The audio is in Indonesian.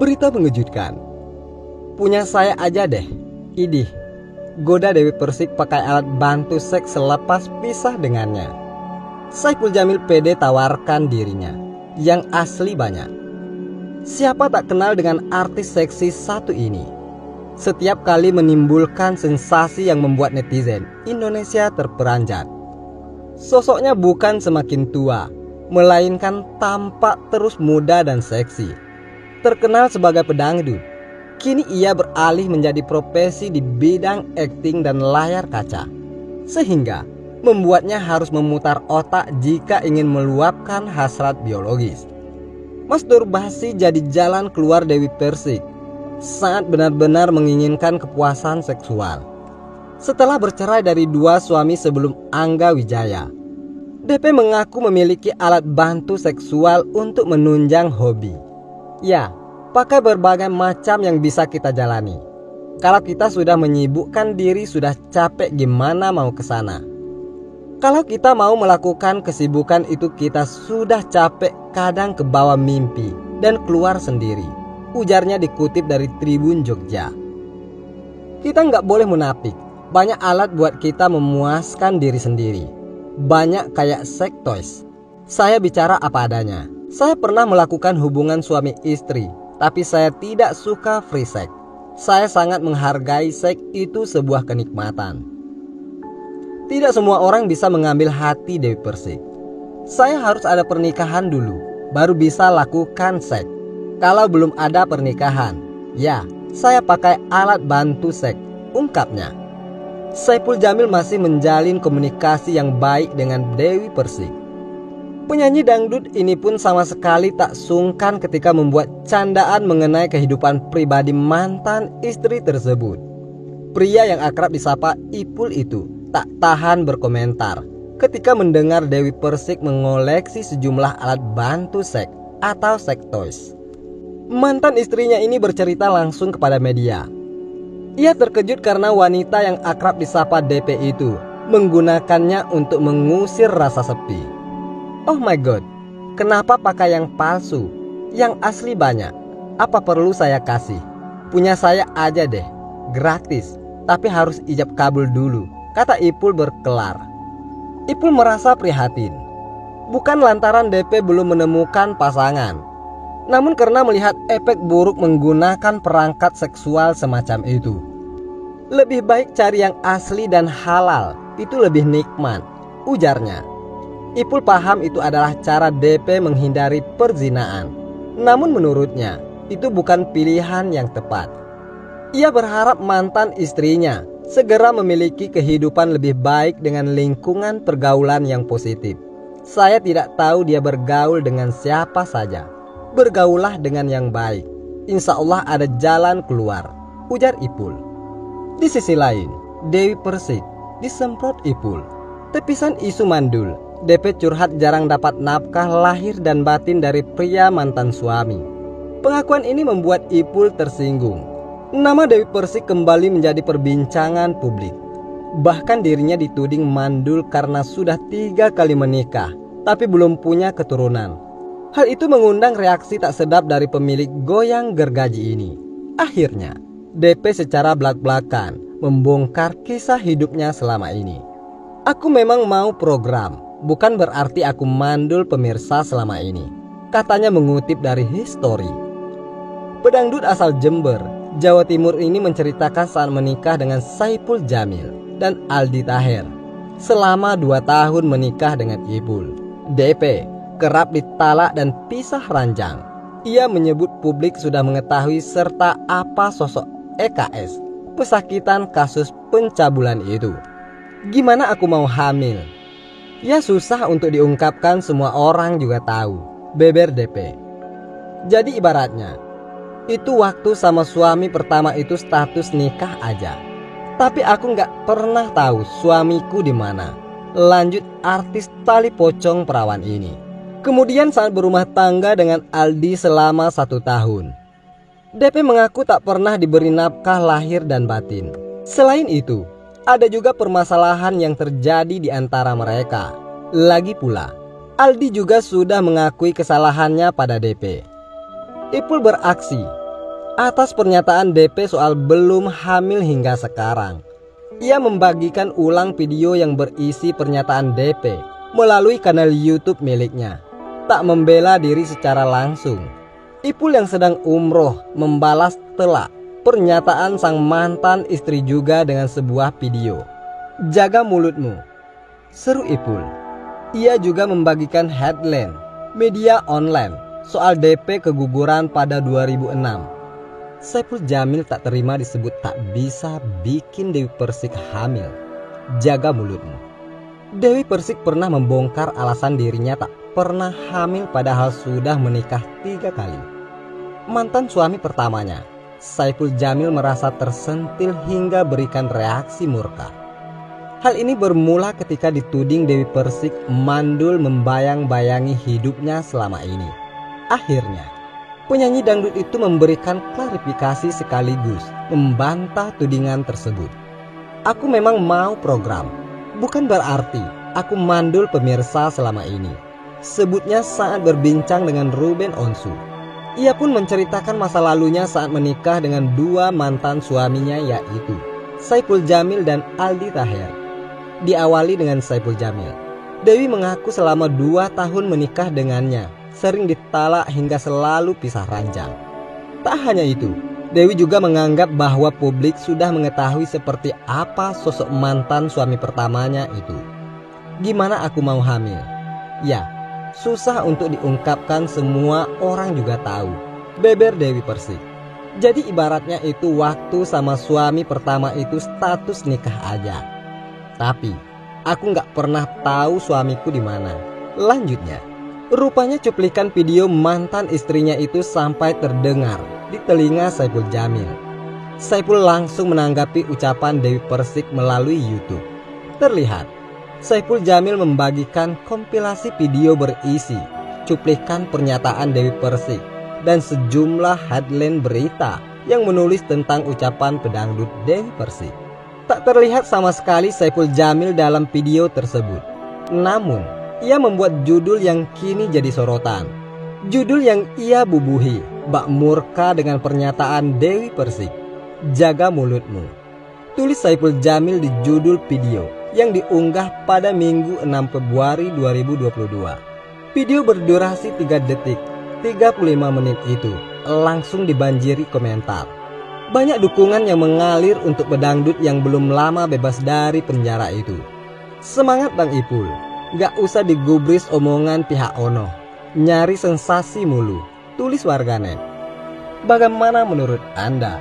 Berita mengejutkan. Punya saya aja deh. Idih, goda Dewi Persik pakai alat bantu seks selepas pisah dengannya. Saipul Jamil pede tawarkan dirinya. Yang asli banyak. Siapa tak kenal dengan artis seksi satu ini? Setiap kali menimbulkan sensasi yang membuat netizen Indonesia terperanjat. Sosoknya bukan semakin tua, melainkan tampak terus muda dan seksi. Terkenal sebagai pedangdut, kini ia beralih menjadi profesi di bidang akting dan layar kaca. Sehingga membuatnya harus memutar otak jika ingin meluapkan hasrat biologis. Masturbasi jadi jalan keluar Dewi Persik saat benar-benar menginginkan kepuasan seksual. Setelah bercerai dari 2 suami sebelum Angga Wijaya, DP mengaku memiliki alat bantu seksual untuk menunjang hobi. Ya, pakai berbagai macam yang bisa kita jalani. Kalau kita sudah menyibukkan diri, sudah capek, gimana mau ke sana? Kalau kita mau melakukan kesibukan itu, kita sudah capek, kadang ke bawah mimpi dan keluar sendiri. Ujarnya dikutip dari Tribun Jogja. Kita nggak boleh munafik. Banyak alat buat kita memuaskan diri sendiri. Banyak kayak sex toys. Saya bicara apa adanya. Saya pernah melakukan hubungan suami istri, tapi saya tidak suka free sex. Saya sangat menghargai seks, itu sebuah kenikmatan. Tidak semua orang bisa mengambil hati Dewi Persik. Saya harus ada pernikahan dulu, baru bisa lakukan seks. Kalau belum ada pernikahan, ya saya pakai alat bantu seks, ungkapnya. Saipul Jamil masih menjalin komunikasi yang baik dengan Dewi Persik. Penyanyi dangdut ini pun sama sekali tak sungkan ketika membuat candaan mengenai kehidupan pribadi mantan istri tersebut. Pria yang akrab disapa Ipul itu tak tahan berkomentar ketika mendengar Dewi Persik mengoleksi sejumlah alat bantu seks atau sex toys. Mantan istrinya ini bercerita langsung kepada media. Ia terkejut karena wanita yang akrab disapa DP itu menggunakannya untuk mengusir rasa sepi. Oh my god, kenapa pakai yang palsu? Yang asli banyak. Apa perlu saya kasih? Punya saya aja deh, gratis, tapi harus ijab kabul dulu, kata Ipul berkelar. Ipul merasa prihatin. Bukan lantaran DP belum menemukan pasangan, namun karena melihat efek buruk menggunakan perangkat seksual semacam itu. Lebih baik cari yang asli dan halal, itu lebih nikmat, ujarnya. Ipul paham itu adalah cara DP menghindari perzinaan. Namun menurutnya, itu bukan pilihan yang tepat. Ia berharap mantan istrinya segera memiliki kehidupan lebih baik dengan lingkungan pergaulan yang positif. Saya tidak tahu dia bergaul dengan siapa saja. Bergaulah dengan yang baik. Insya Allah ada jalan keluar, ujar Ipul. Di sisi lain, Dewi Persik disemprot Ipul. Tepisan isu mandul, DP curhat jarang dapat nafkah lahir dan batin dari pria mantan suami. Pengakuan ini membuat Ipul tersinggung. Nama Dewi Persik kembali menjadi perbincangan publik. Bahkan dirinya dituding mandul karena sudah 3 kali menikah, tapi belum punya keturunan. Hal itu mengundang reaksi tak sedap dari pemilik goyang gergaji ini. Akhirnya, DP secara belak-belakan membongkar kisah hidupnya selama ini. Aku memang mau program, bukan berarti aku mandul pemirsa selama ini, katanya mengutip dari History. Pedangdut asal Jember, Jawa Timur ini menceritakan saat menikah dengan Saipul Jamil dan Aldi Taher. Selama 2 tahun menikah dengan Ipul, DP kerap ditalak dan pisah ranjang. Ia menyebut publik sudah mengetahui serta apa sosok EKS, pesakitan kasus pencabulan itu. Gimana aku mau hamil? Ya susah untuk diungkapkan, semua orang juga tahu, beber DP. Jadi ibaratnya, itu waktu sama suami pertama itu status nikah aja. Tapi aku nggak pernah tahu suamiku di mana. Lanjut artis tali pocong perawan ini. Kemudian saat berumah tangga dengan Aldi selama 1 tahun, DP mengaku tak pernah diberi nafkah lahir dan batin. Selain itu, ada juga permasalahan yang terjadi di antara mereka. Lagi pula, Aldi juga sudah mengakui kesalahannya pada DP. Ipul beraksi, atas pernyataan DP soal belum hamil hingga sekarang. Ia membagikan ulang video yang berisi pernyataan DP melalui kanal YouTube miliknya, tak membela diri secara langsung. Ipul yang sedang umroh membalas telak pernyataan sang mantan istri juga dengan sebuah video. "Jaga mulutmu," seru Ipul. Ia juga membagikan headline media online soal DP keguguran pada 2006. Saipul Jamil tak terima disebut tak bisa bikin Dewi Persik hamil. Jaga mulutmu. Dewi Persik pernah membongkar alasan dirinya tak pernah hamil padahal sudah menikah 3 kali. Mantan suami pertamanya, Saipul Jamil, merasa tersentil hingga berikan reaksi murka. Hal ini bermula ketika dituding Dewi Persik mandul membayang-bayangi hidupnya selama ini. Akhirnya, penyanyi dangdut itu memberikan klarifikasi sekaligus membantah tudingan tersebut. "Aku memang mau program, bukan berarti aku mandul pemirsa selama ini," sebutnya saat berbincang dengan Ruben Onsu. Ia pun menceritakan masa lalunya saat menikah dengan 2 mantan suaminya, yaitu Saipul Jamil dan Aldi Taher. Diawali dengan Saipul Jamil, Dewi mengaku selama 2 tahun menikah dengannya sering ditalak hingga selalu pisah ranjang. Tak hanya itu, Dewi juga menganggap bahwa publik sudah mengetahui seperti apa sosok mantan suami pertamanya itu. "Gimana aku mau hamil? Ya, susah untuk diungkapkan, semua orang juga tahu," beber Dewi Persik. "Jadi ibaratnya itu waktu sama suami pertama itu status nikah aja. Tapi aku nggak pernah tahu suamiku di mana." Lanjutnya, rupanya cuplikan video mantan istrinya itu sampai terdengar di telinga Saipul Jamil. Saipul langsung menanggapi ucapan Dewi Persik melalui YouTube. Terlihat, Saipul Jamil membagikan kompilasi video berisi cuplikan pernyataan Dewi Persik dan sejumlah headline berita yang menulis tentang ucapan pedangdut Dewi Persik. Tak terlihat sama sekali Saipul Jamil dalam video tersebut. Namun, ia membuat judul yang kini jadi sorotan. Judul yang ia bubuhi bak murka dengan pernyataan Dewi Persik. "Jaga mulutmu," tulis Saipul Jamil di judul video yang diunggah pada Minggu 6 Februari 2022. Video berdurasi 3 detik 35 menit itu langsung dibanjiri komentar. Banyak dukungan yang mengalir untuk pedangdut yang belum lama bebas dari penjara itu. "Semangat Bang Ipul, gak usah digubris omongan pihak ono, nyari sensasi mulu," tulis warganet. Bagaimana menurut Anda?